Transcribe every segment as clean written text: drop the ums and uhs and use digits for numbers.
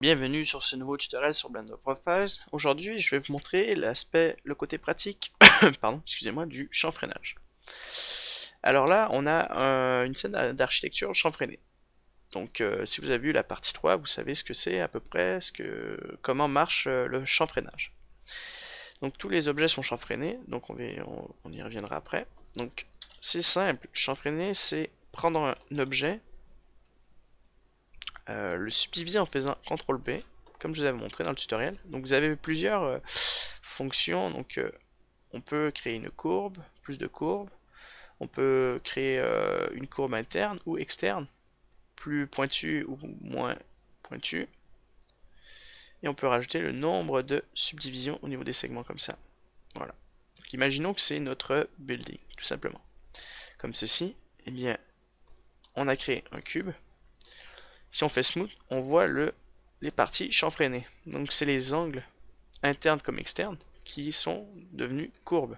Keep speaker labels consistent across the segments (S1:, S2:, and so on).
S1: Bienvenue sur ce nouveau tutoriel sur Blender Profiles. Aujourd'hui, je vais vous montrer le côté pratique, pardon, excusez-moi, du chanfreinage. Alors là, on a une scène d'architecture chanfreinée. Donc, si vous avez vu la partie 3, vous savez ce que c'est à peu près, comment marche le chanfreinage. Donc, tous les objets sont chanfreinés, donc on y reviendra après. Donc, c'est simple, chanfreiner, c'est prendre un objet, le subdiviser en faisant CTRL B, comme je vous avais montré dans le tutoriel. Donc vous avez plusieurs fonctions. Donc on peut créer une courbe, plus de courbes. On peut créer une courbe interne ou externe, plus pointue ou moins pointue. Et on peut rajouter le nombre de subdivisions au niveau des segments comme ça. Voilà. Donc imaginons que c'est notre building, tout simplement. Comme ceci, eh bien, on a créé un cube. Si on fait smooth, on voit les parties chanfreinées. Donc c'est les angles internes comme externes qui sont devenus courbes.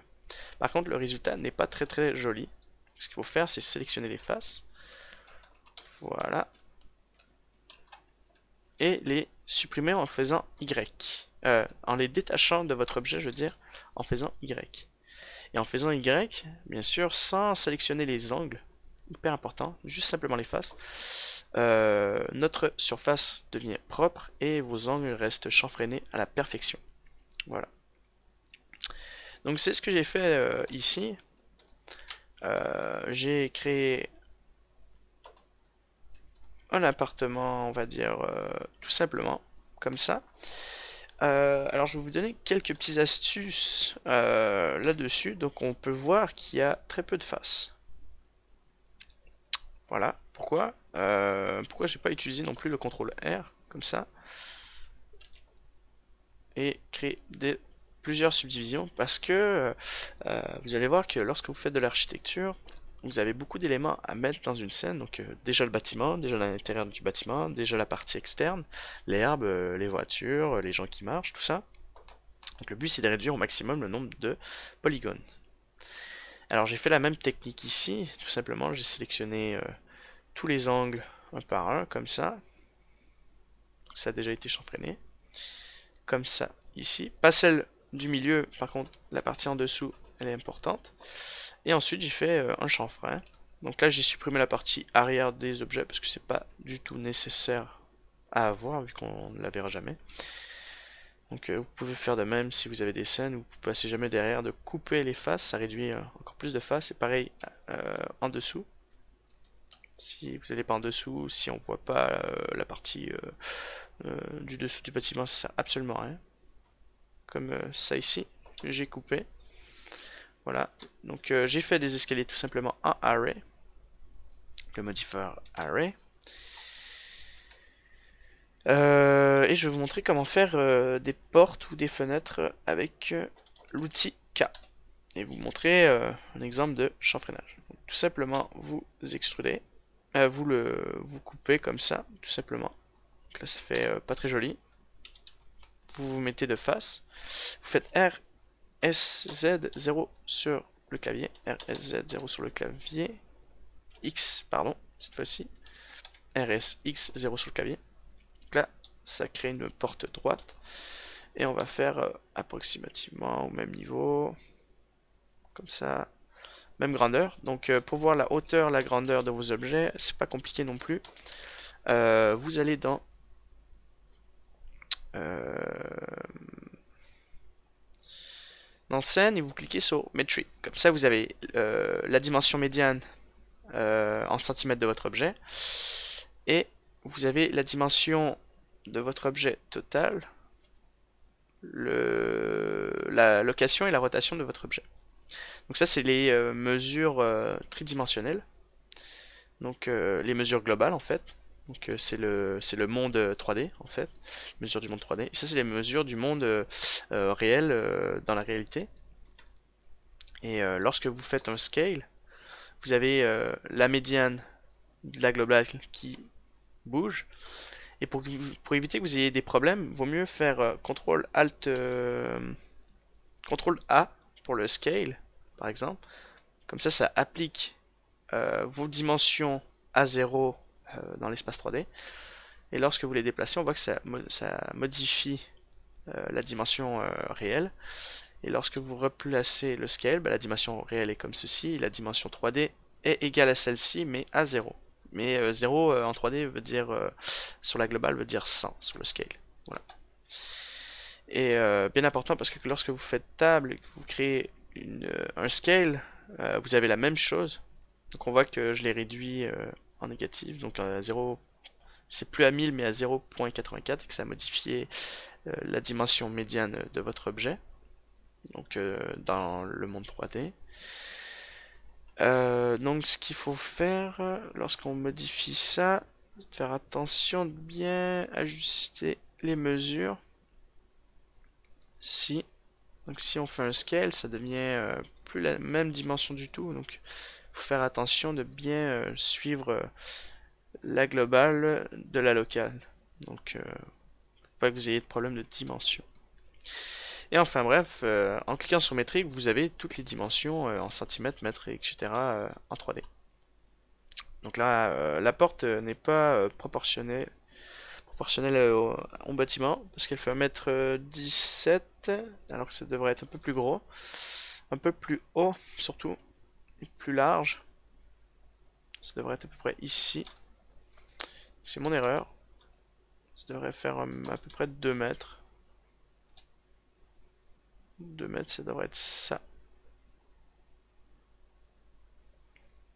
S1: Par contre, le résultat n'est pas très joli. Ce qu'il faut faire, c'est sélectionner les faces. Voilà. Et les supprimer en faisant Y. En les détachant de votre objet, je veux dire, en faisant Y. Et en faisant Y, bien sûr, sans sélectionner les angles, hyper important, juste simplement les faces, notre surface devient propre et vos angles restent chanfreinés à la perfection. Voilà. Donc c'est ce que j'ai fait ici. J'ai créé un appartement, on va dire, tout simplement, comme ça. Alors je vais vous donner quelques petites astuces là-dessus. Donc on peut voir qu'il y a très peu de faces. Voilà. Pourquoi pourquoi j'ai pas utilisé non plus le CTRL R, comme ça, et créer plusieurs subdivisions, parce que vous allez voir que lorsque vous faites de l'architecture, vous avez beaucoup d'éléments à mettre dans une scène. Donc déjà le bâtiment, déjà l'intérieur du bâtiment, déjà la partie externe, l'herbe, les voitures, les gens qui marchent, tout ça. Donc le but c'est de réduire au maximum le nombre de polygones. Alors j'ai fait la même technique ici, tout simplement j'ai sélectionné tous les angles un par un, comme ça. Ça a déjà été chanfreiné. Comme ça ici. Pas celle du milieu, par contre la partie en dessous elle est importante. Et ensuite j'ai fait un chanfrein. Donc là j'ai supprimé la partie arrière des objets parce que c'est pas du tout nécessaire à avoir vu qu'on ne la verra jamais. Donc vous pouvez faire de même si vous avez des scènes où vous passez jamais derrière, de couper les faces, ça réduit encore plus de faces. Et pareil en dessous. Si vous n'allez pas en dessous, si on voit pas la partie du dessous du bâtiment, ça sert absolument à rien. Comme ça ici, j'ai coupé. Voilà. Donc j'ai fait des escaliers tout simplement en array. Le modifier array. Et je vais vous montrer comment faire des portes ou des fenêtres avec l'outil K. Et vous montrer un exemple de chanfreinage. Donc, tout simplement, vous extrudez, vous coupez comme ça, tout simplement. Donc là, ça fait pas très joli. Vous vous mettez de face. Vous faites RSZ0 sur le clavier. RSZ0 sur le clavier. X, pardon, cette fois-ci. RSX0 sur le clavier. Donc là, ça crée une porte droite. Et on va faire approximativement au même niveau. Comme ça. Même grandeur. Donc pour voir la hauteur, la grandeur de vos objets, c'est pas compliqué non plus. Vous allez euh, dans scène et vous cliquez sur Metric. Comme ça vous avez la dimension médiane en centimètres de votre objet. Et vous avez la dimension de votre objet total, la location et la rotation de votre objet. Donc ça c'est les mesures tridimensionnelles. Donc les mesures globales en fait. Donc c'est le monde 3D en fait, mesure du monde 3D. Et ça c'est les mesures du monde réel dans la réalité. Et lorsque vous faites un scale, vous avez la médiane de la globale qui bouge. Et pour éviter que vous ayez des problèmes, vaut mieux faire CTRL Alt CTRL A pour le scale par exemple. Comme ça applique vos dimensions à 0 dans l'espace 3D. Et lorsque vous les déplacez, on voit que ça modifie la dimension réelle. Et lorsque vous replacez le scale, bah, la dimension réelle est comme ceci, et la dimension 3D est égale à celle-ci, mais à 0. Mais 0 en 3D veut dire, sur la globale, veut dire 100 sur le scale. Voilà. Et bien important parce que lorsque vous faites table et que vous créez un scale, vous avez la même chose. Donc on voit que je l'ai réduit en négatif, donc à 0, c'est plus à 1000 mais à 0.84 et que ça a modifié la dimension médiane de votre objet, donc dans le monde 3D. Donc ce qu'il faut faire lorsqu'on modifie ça, c'est de faire attention de bien ajuster les mesures. Si Donc si on fait un scale, ça devient plus la même dimension du tout. Donc il faut faire attention de bien suivre la globale de la locale. Donc pas que vous ayez de problème de dimension. Et enfin bref, en cliquant sur métrique, vous avez toutes les dimensions en centimètres, mètres, etc. En 3D. Donc là, la porte n'est pas proportionnelle au bâtiment, parce qu'elle fait 1m17, alors que ça devrait être un peu plus gros, un peu plus haut surtout, et plus large. Ça devrait être à peu près ici. C'est mon erreur. Ça devrait faire à peu près 2 mètres. 2 mètres, ça devrait être ça.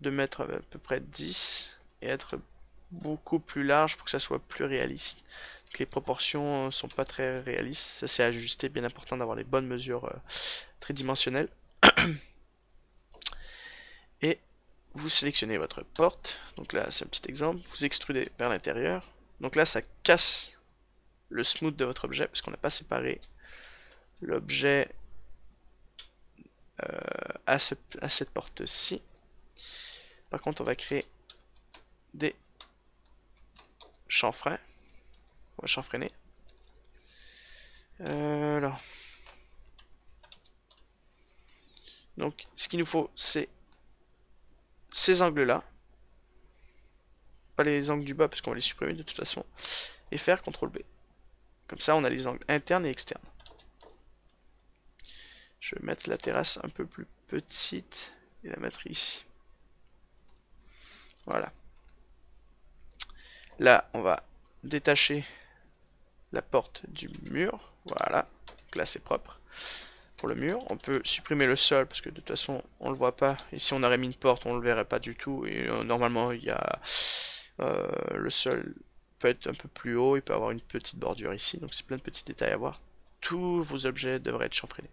S1: 2 mètres à peu près 10 et être beaucoup plus large pour que ça soit plus réaliste. Donc les proportions sont pas très réalistes. Ça c'est ajusté, bien important d'avoir les bonnes mesures tridimensionnelles. Et vous sélectionnez votre porte. Donc là, c'est un petit exemple. Vous extrudez vers l'intérieur. Donc là, ça casse le smooth de votre objet parce qu'on n'a pas séparé l'objet à cette porte-ci. Par contre, on va créer des chanfreins. On va chanfreiner. Alors. Donc, ce qu'il nous faut, c'est ces angles-là. Pas les angles du bas, parce qu'on va les supprimer de toute façon. Et faire CTRL B. Comme ça, on a les angles internes et externes. Je vais mettre la terrasse un peu plus petite et la mettre ici. Voilà. Là, on va détacher la porte du mur. Voilà. Donc là, c'est propre pour le mur. On peut supprimer le sol parce que de toute façon, on le voit pas. Et si on aurait mis une porte, on le verrait pas du tout. Et normalement, il y a le sol peut être un peu plus haut. Il peut avoir une petite bordure ici. Donc c'est plein de petits détails à voir. Tous vos objets devraient être chanfreinés.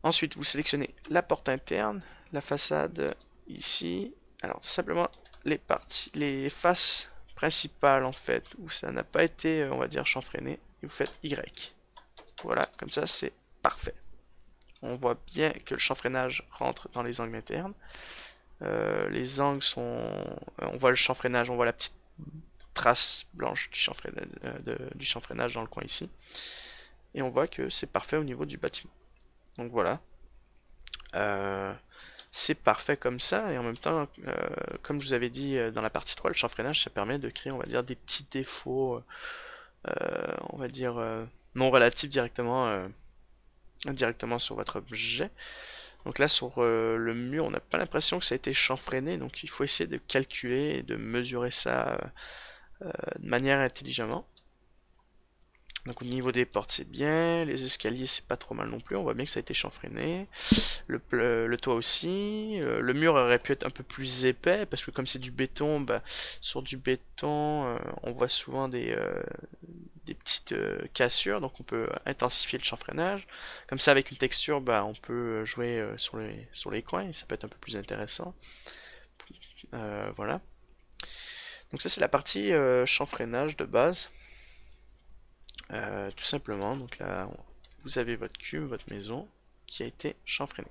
S1: Ensuite, vous sélectionnez la porte interne, la façade ici. Alors, tout simplement, les faces principales, en fait, où ça n'a pas été, on va dire, chanfreiné, et vous faites Y. Voilà, comme ça, c'est parfait. On voit bien que le chanfreinage rentre dans les angles internes. Les angles sont... on voit le chanfreinage, on voit la petite trace blanche du chanfreinage dans le coin ici. Et on voit que c'est parfait au niveau du bâtiment. Donc voilà. C'est parfait comme ça, et en même temps, comme je vous avais dit dans la partie 3, le chanfreinage, ça permet de créer, on va dire, des petits défauts, on va dire, non relatifs directement sur votre objet. Donc là, sur le mur, on n'a pas l'impression que ça a été chanfreiné, donc il faut essayer de calculer et de mesurer ça de manière intelligemment. Donc au niveau des portes c'est bien, les escaliers c'est pas trop mal non plus, on voit bien que ça a été chanfreiné, le toit aussi, le mur aurait pu être un peu plus épais parce que comme c'est du béton, bah, sur du béton on voit souvent des petites cassures, donc on peut intensifier le chanfreinage. Comme ça avec une texture, bah, on peut jouer sur les coins et ça peut être un peu plus intéressant. Voilà. Donc ça c'est la partie chanfreinage de base. Tout simplement, donc là, vous avez votre cube, votre maison, qui a été chanfreinée.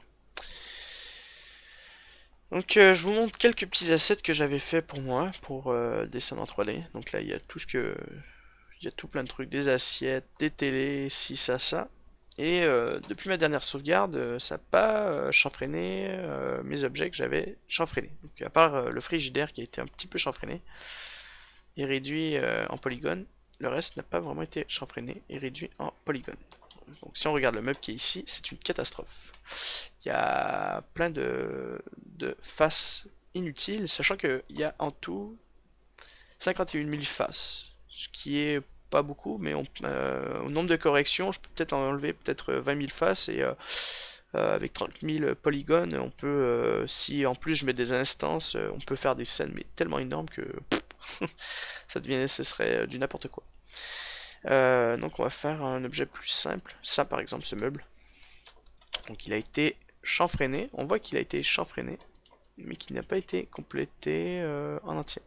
S1: Donc je vous montre quelques petits assets que j'avais fait pour moi, pour dessin en 3D. Donc là, il y a il y a tout plein de trucs, des assiettes, des télés, ci, ça. Et depuis ma dernière sauvegarde, ça n'a pas chanfreiné mes objets que j'avais chanfreinés. Donc à part le frigidaire qui a été un petit peu chanfreiné. est réduit en polygones. Le reste n'a pas vraiment été chanfreiné et réduit en polygones. Donc si on regarde le meuble qui est ici, c'est une catastrophe. Il y a plein de faces inutiles, sachant qu'il y a en tout 51 000 faces, ce qui est pas beaucoup, mais au nombre de corrections, je peux peut-être en enlever peut-être 20 000 faces et avec 30 000 polygones, on peut, si en plus je mets des instances, on peut faire des scènes mais tellement énormes que ce serait du n'importe quoi. Donc on va faire un objet plus simple, ça par exemple ce meuble. Donc il a été chanfreiné, on voit qu'il a été chanfreiné, mais qu'il n'a pas été complété en entier.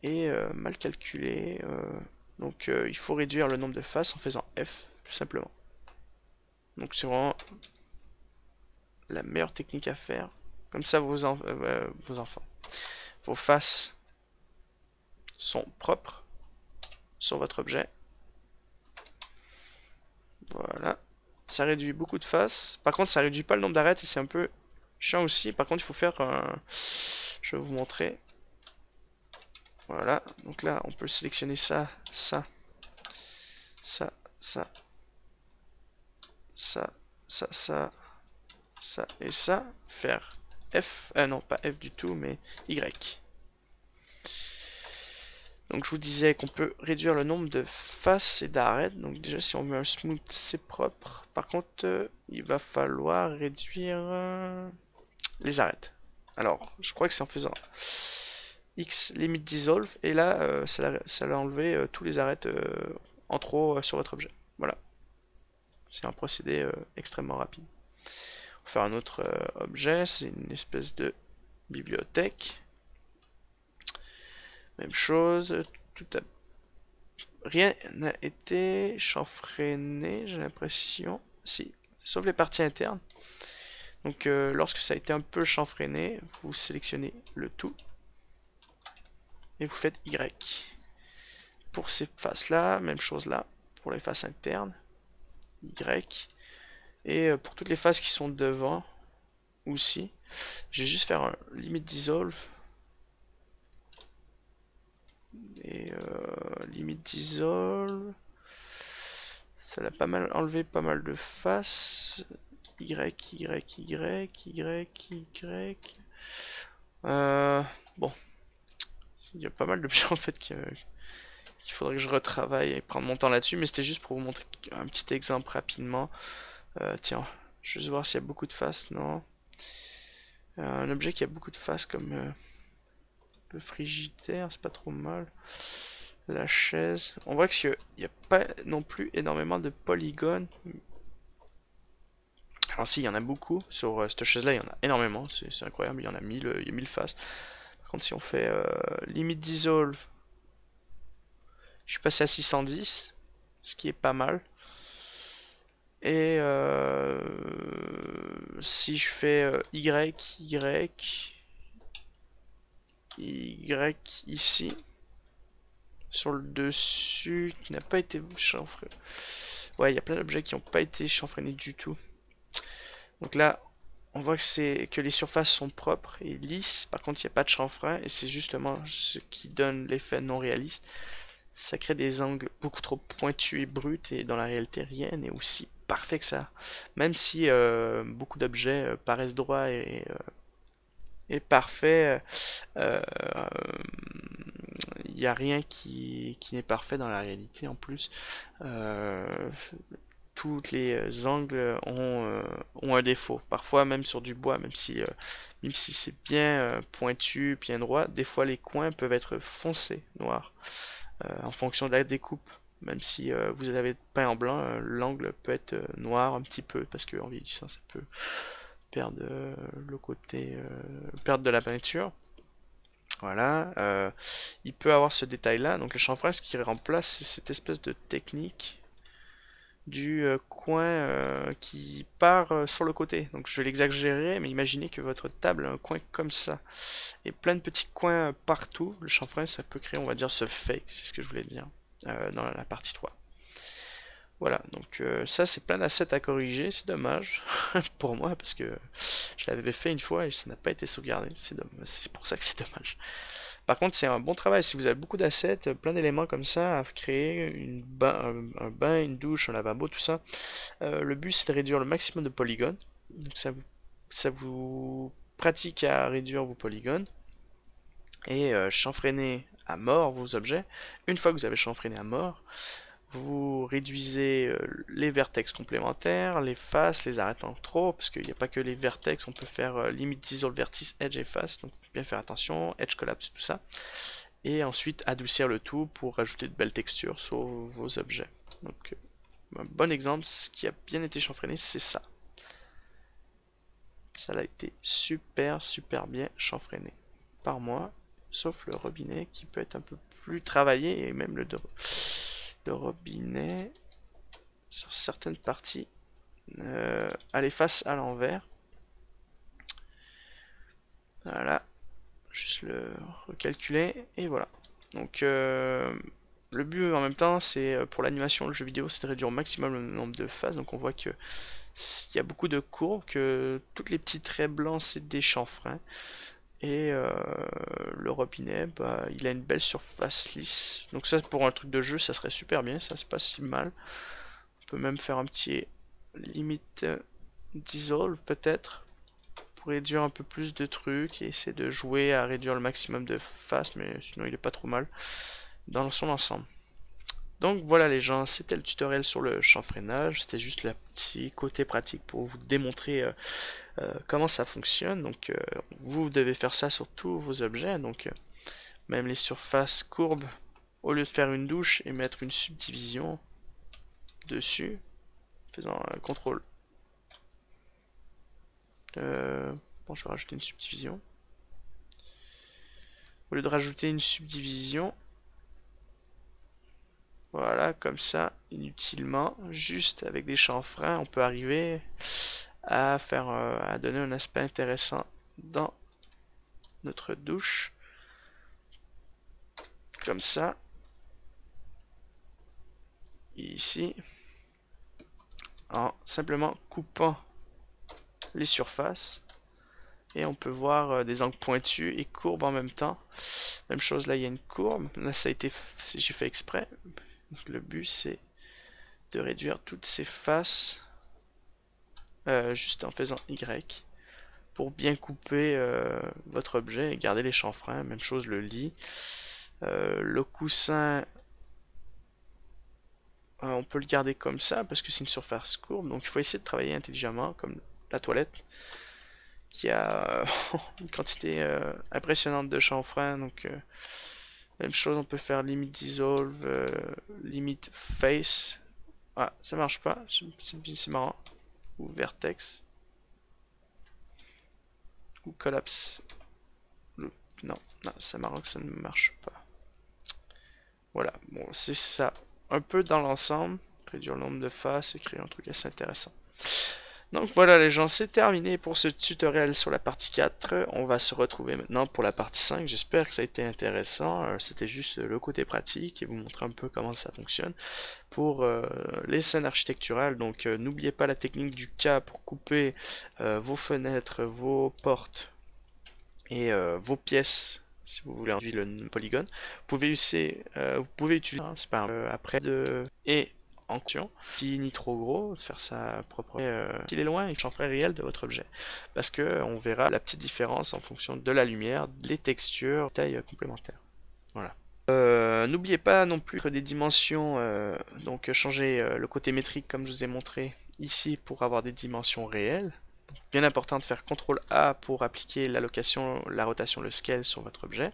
S1: Et mal calculé, donc il faut réduire le nombre de faces en faisant F, tout simplement. Donc c'est vraiment la meilleure technique à faire. Comme ça vos enfants, vos faces sont propres sur votre objet. Voilà. Ça réduit beaucoup de faces. Par contre, ça réduit pas le nombre d'arêtes et c'est un peu chiant aussi. Par contre, il faut faire un... Je vais vous montrer. Voilà. Donc là, on peut sélectionner ça, ça, ça, ça, ça, ça, ça, ça et ça. Faire F. Non, pas F du tout, mais Y. Donc je vous disais qu'on peut réduire le nombre de faces et d'arêtes. Donc déjà si on met un smooth c'est propre. Par contre il va falloir réduire les arêtes. Alors je crois que c'est en faisant X limit dissolve et là ça l'a enlevé tous les arêtes en trop sur votre objet. Voilà. C'est un procédé extrêmement rapide. On va faire un autre objet, c'est une espèce de bibliothèque. Même chose, tout à rien n'a été chanfreiné, j'ai l'impression. Si, sauf les parties internes. Donc lorsque ça a été un peu chanfreiné, vous sélectionnez le tout et vous faites Y. Pour ces faces là, même chose là, pour les faces internes, Y. Et pour toutes les faces qui sont devant aussi, je vais juste faire un limit dissolve. Et limit dissolve. Ça l'a pas mal enlevé, pas mal de faces. Y, Y, Y, Y, Y. Bon, il y a pas mal d'objets en fait qu'il faudrait que je retravaille et prendre mon temps là-dessus, mais c'était juste pour vous montrer un petit exemple rapidement. Tiens, je vais juste voir s'il y a beaucoup de faces, non. Un objet qui a beaucoup de faces comme le frigidaire, c'est pas trop mal. La chaise, on voit qu'il n'y a pas non plus énormément de polygones. Alors si, il y en a beaucoup, sur cette chaise-là, il y en a énormément, c'est incroyable, il y en a 1000, il y a 1000 faces. Par contre, si on fait limit dissolve, je suis passé à 610, ce qui est pas mal. Et si je fais Y, Y, Y ici, sur le dessus, qui n'a pas été chanfreiné. Ouais, il y a plein d'objets qui n'ont pas été chanfreinés du tout. Donc là, on voit que les surfaces sont propres et lisses. Par contre, il n'y a pas de chanfrein et c'est justement ce qui donne l'effet non réaliste. Ça crée des angles beaucoup trop pointus et bruts et dans la réalité rien n'est aussi parfait que ça. Même si beaucoup d'objets paraissent droits et parfaits, il n'y a rien qui n'est parfait dans la réalité en plus. Euh, tous les angles ont un défaut. Parfois même sur du bois, même si c'est bien pointu, bien droit, des fois les coins peuvent être foncés, noirs, en fonction de la découpe. Même si vous avez peint en blanc, l'angle peut être noir un petit peu, parce qu'en vieillissant, ça peut perdre le côté, perdre de la peinture. Voilà, il peut avoir ce détail-là. Donc le chanfrein, ce qui remplace, c'est cette espèce de technique du coin qui part sur le côté. Donc je vais l'exagérer, mais imaginez que votre table a un coin comme ça et plein de petits coins partout. Le chanfrein, ça peut créer, on va dire, ce fake, c'est ce que je voulais dire dans la partie 3. Voilà, donc ça c'est plein d'assets à corriger, c'est dommage pour moi parce que je l'avais fait une fois et ça n'a pas été sauvegardé, c'est pour ça que c'est dommage. Par contre, c'est un bon travail si vous avez beaucoup d'assets, plein d'éléments comme ça à créer, un bain, une douche, un lavabo, tout ça. Le but c'est de réduire le maximum de polygones. Donc ça vous pratique à réduire vos polygones et chanfreiner à mort vos objets. Une fois que vous avez chanfreiné à mort, vous réduisez les vertex complémentaires, les faces, les arrêtant trop, parce qu'il n'y a pas que les vertex, on peut faire limite dissolve vertice, edge et face, donc bien faire attention, edge collapse, tout ça. Et ensuite adoucir le tout pour rajouter de belles textures sur vos objets. Donc un bon exemple, ce qui a bien été chanfreiné, c'est ça. Ça a été super bien chanfreiné par moi, sauf le robinet qui peut être un peu plus travaillé, et même le robinet sur certaines parties à les faces à l'envers. Voilà, juste le recalculer et voilà. Donc le but en même temps, c'est pour l'animation, le jeu vidéo, c'est de réduire au maximum le nombre de phases. Donc on voit que il y a beaucoup de courbes, que toutes les petits traits blancs c'est des chanfreins. Et le robinet, bah, il a une belle surface lisse. Donc ça, pour un truc de jeu, ça serait super bien, ça se passe si mal. On peut même faire un petit limite dissolve peut-être pour réduire un peu plus de trucs et essayer de jouer à réduire le maximum de faces, mais sinon il est pas trop mal dans son ensemble. Donc voilà les gens, c'était le tutoriel sur le chanfreinage, c'était juste le petit côté pratique pour vous démontrer comment ça fonctionne. Donc vous devez faire ça sur tous vos objets, donc même les surfaces courbes, au lieu de faire une douche et mettre une subdivision dessus, faisant un contrôle. Bon, je vais rajouter une subdivision. Au lieu de rajouter une subdivision, voilà, comme ça, inutilement, juste avec des chanfreins, on peut arriver à faire, à donner un aspect intéressant dans notre douche, comme ça, ici, en simplement coupant les surfaces. Et on peut voir des angles pointus et courbes en même temps. Même chose, là il y a une courbe. Là ça a été, j'ai fait exprès. Donc, le but c'est de réduire toutes ces faces juste en faisant Y pour bien couper votre objet et garder les chanfreins. Même chose le lit. Le coussin, on peut le garder comme ça parce que c'est une surface courbe. Donc il faut essayer de travailler intelligemment comme la toilette qui a une quantité impressionnante de chanfrein. Donc même chose, on peut faire limite dissolve, limite face. Ah, ça marche pas, c'est marrant. Ou vertex. Ou collapse. Non, non, c'est marrant que ça ne marche pas. Voilà, bon, c'est ça. Un peu dans l'ensemble. Réduire le nombre de faces et créer un truc assez intéressant. Donc voilà les gens, c'est terminé pour ce tutoriel sur la partie 4. On va se retrouver maintenant pour la partie 5. J'espère que ça a été intéressant. C'était juste le côté pratique et vous montrer un peu comment ça fonctionne pour les scènes architecturales. Donc n'oubliez pas la technique du K pour couper vos fenêtres, vos portes et vos pièces. Si vous voulez enlever le polygone, vous pouvez utiliser, hein, c'est pas après de et en question, si ni trop gros, de faire ça propre. S'il est loin, il changerait réel de votre objet, parce que on verra la petite différence en fonction de la lumière, les textures, tailles complémentaires. Voilà. N'oubliez pas non plus des dimensions, donc changer le côté métrique comme je vous ai montré ici pour avoir des dimensions réelles. Bien important de faire CTRL A pour appliquer l'allocation, la rotation, le scale sur votre objet.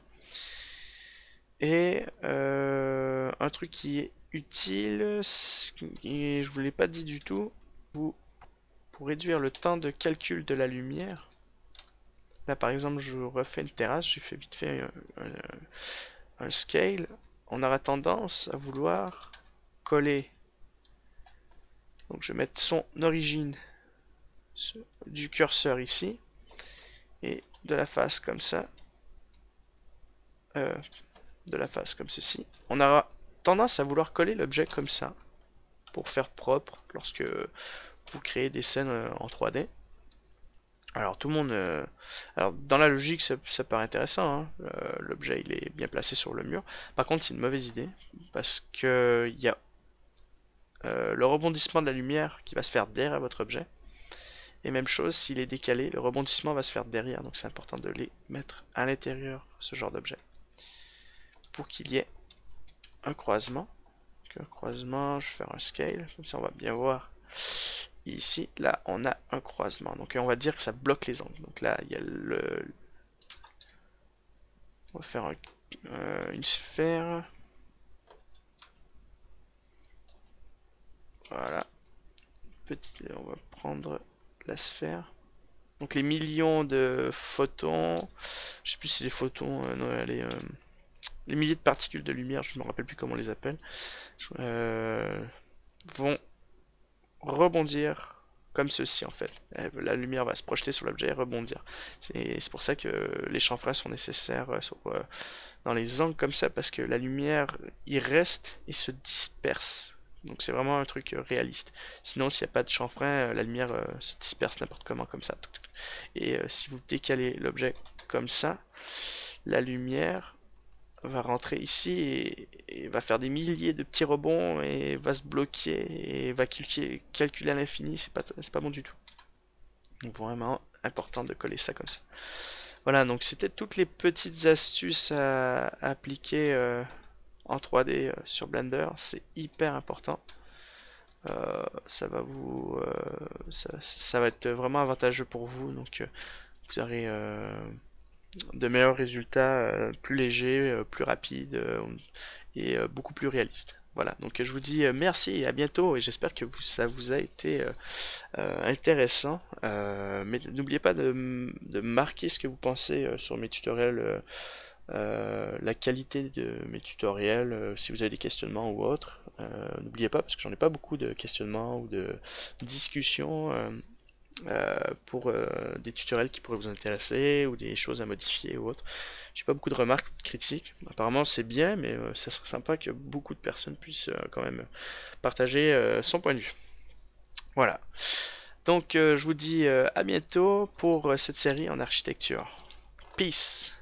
S1: Et un truc qui est utile, et je ne vous l'ai pas dit du tout, pour réduire le temps de calcul de la lumière. Là par exemple je refais une terrasse, j'ai fait vite fait un scale. On aura tendance à vouloir coller. Donc je vais mettre son origine du curseur ici et de la face comme ça, de la face comme ceci. On aura tendance à vouloir coller l'objet comme ça pour faire propre lorsque vous créez des scènes en 3D. Alors tout le monde, alors dans la logique ça paraît intéressant, hein. L'objet il est bien placé sur le mur. Par contre c'est une mauvaise idée parce que il y a le rebondissement de la lumière qui va se faire derrière votre objet. Et même chose, s'il est décalé, le rebondissement va se faire derrière. Donc c'est important de les mettre à l'intérieur, ce genre d'objet, pour qu'il y ait un croisement. Donc, un croisement, je vais faire un scale, comme ça on va bien voir. Ici, là, on a un croisement. Donc on va dire que ça bloque les angles. Donc là, il y a le... On va faire une sphère. Voilà. On va prendre la sphère. Donc les millions de photons, je sais plus si c'est les photons, non, les milliers de particules de lumière, je ne me rappelle plus comment on les appelle, euh, vont rebondir comme ceci en fait. La lumière va se projeter sur l'objet et rebondir. C'est pour ça que les chanfreins sont nécessaires dans les angles comme ça, parce que la lumière y reste et se disperse. Donc c'est vraiment un truc réaliste. Sinon, s'il n'y a pas de chanfrein, la lumière se disperse n'importe comment comme ça. Et si vous décalez l'objet comme ça, la lumière va rentrer ici et va faire des milliers de petits rebonds et va se bloquer et va calculer à l'infini. C'est pas bon du tout. Donc vraiment important de coller ça comme ça. Voilà, donc c'était toutes les petites astuces à appliquer en 3D sur Blender. C'est hyper important. Ça va être vraiment avantageux pour vous. Donc vous aurez de meilleurs résultats, plus légers, plus rapides et beaucoup plus réalistes. Voilà, donc je vous dis merci et à bientôt et j'espère que ça vous a été intéressant. Mais n'oubliez pas de marquer ce que vous pensez sur mes tutoriels, la qualité de mes tutoriels, si vous avez des questionnements ou autres. N'oubliez pas, parce que j'en ai pas beaucoup de questionnements ou de discussions pour des tutoriels qui pourraient vous intéresser ou des choses à modifier ou autre. J'ai pas beaucoup de remarques critiques. Apparemment c'est bien, mais ça serait sympa que beaucoup de personnes puissent quand même partager son point de vue. Voilà. Donc je vous dis à bientôt pour cette série en architecture. Peace!